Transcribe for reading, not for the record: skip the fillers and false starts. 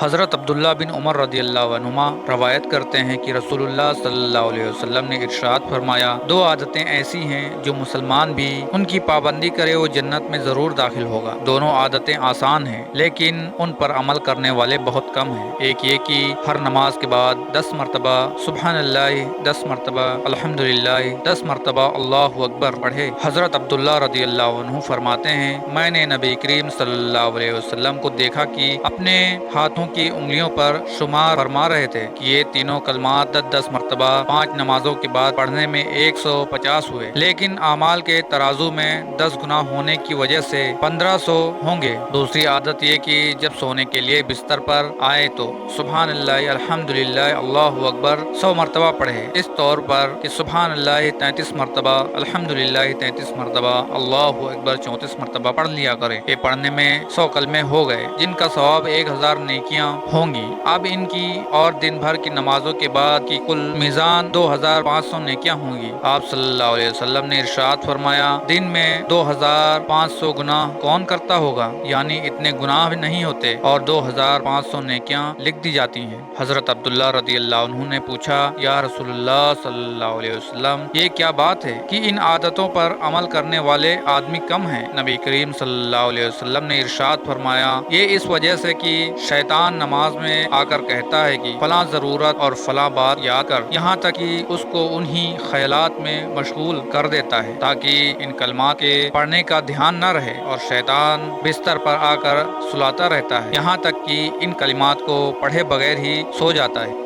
حضرت عبداللہ بن عمر رضی اللہ عنہما روایت کرتے ہیں کہ رسول اللہ صلی اللہ علیہ وسلم نے ارشاد فرمایا، دو عادتیں ایسی ہیں جو مسلمان بھی ان کی پابندی کرے وہ جنت میں ضرور داخل ہوگا۔ دونوں عادتیں آسان ہیں لیکن ان پر عمل کرنے والے بہت کم ہیں۔ ایک یہ کہ ہر نماز کے بعد 10 مرتبہ سبحان اللہ، 10 مرتبہ الحمدللہ، 10 مرتبہ اللہ اکبر پڑھے۔ حضرت عبداللہ رضی اللہ عنہ فرماتے ہیں، میں نے نبی کریم صلی اللہ علیہ وسلم کو دیکھا کہ اپنے ہاتھوں کی انگلیوں پر شمار فرما رہے تھے کہ یہ تینوں کلمات 10 مرتبہ 5 نمازوں کے بعد پڑھنے میں 150 ہوئے، لیکن اعمال کے ترازو میں 10 گنا ہونے کی وجہ سے 1500 ہوں گے۔ دوسری عادت یہ کہ جب سونے کے لیے بستر پر آئے تو سبحان اللہ، الحمدللہ، اللہ اکبر 100 مرتبہ پڑھے، اس طور پر کہ سبحان اللہ 33 مرتبہ، الحمدللہ 33 مرتبہ، اللہ اکبر 34 مرتبہ پڑھ لیا کریں۔ یہ پڑھنے میں 100 کلمے ہو گئے جن کا ثواب 1000 نیکیاں ہوں گی۔ اب ان کی اور دن بھر کی نمازوں کے بعد کی کل میزان 2500 نیکیاں ہوں گی۔ آپ صلی اللہ علیہ وسلم نے ارشاد فرمایا، دن میں 2500 گناہ کون کرتا ہوگا؟ یعنی اتنے گناہ بھی نہیں ہوتے اور 2500 نیکیاں لکھ دی جاتی ہیں۔ حضرت عبداللہ رضی اللہ عنہ نے پوچھا، یا رسول اللہ صلی اللہ علیہ وسلم، یہ کیا بات ہے کہ ان عادتوں پر عمل کرنے والے آدمی کم ہیں؟ نبی کریم صلی اللہ علیہ وسلم نے ارشاد فرمایا، یہ اس وجہ سے کہ شیطان نماز میں آ کر کہتا ہے کہ فلاں ضرورت اور فلاں بات یاد کر، یہاں تک کہ اس کو انہی خیالات میں مشغول کر دیتا ہے تاکہ ان کلمات کے پڑھنے کا دھیان نہ رہے، اور شیطان بستر پر آ کر سلاتا رہتا ہے یہاں تک کہ ان کلمات کو پڑھے بغیر ہی سو جاتا ہے۔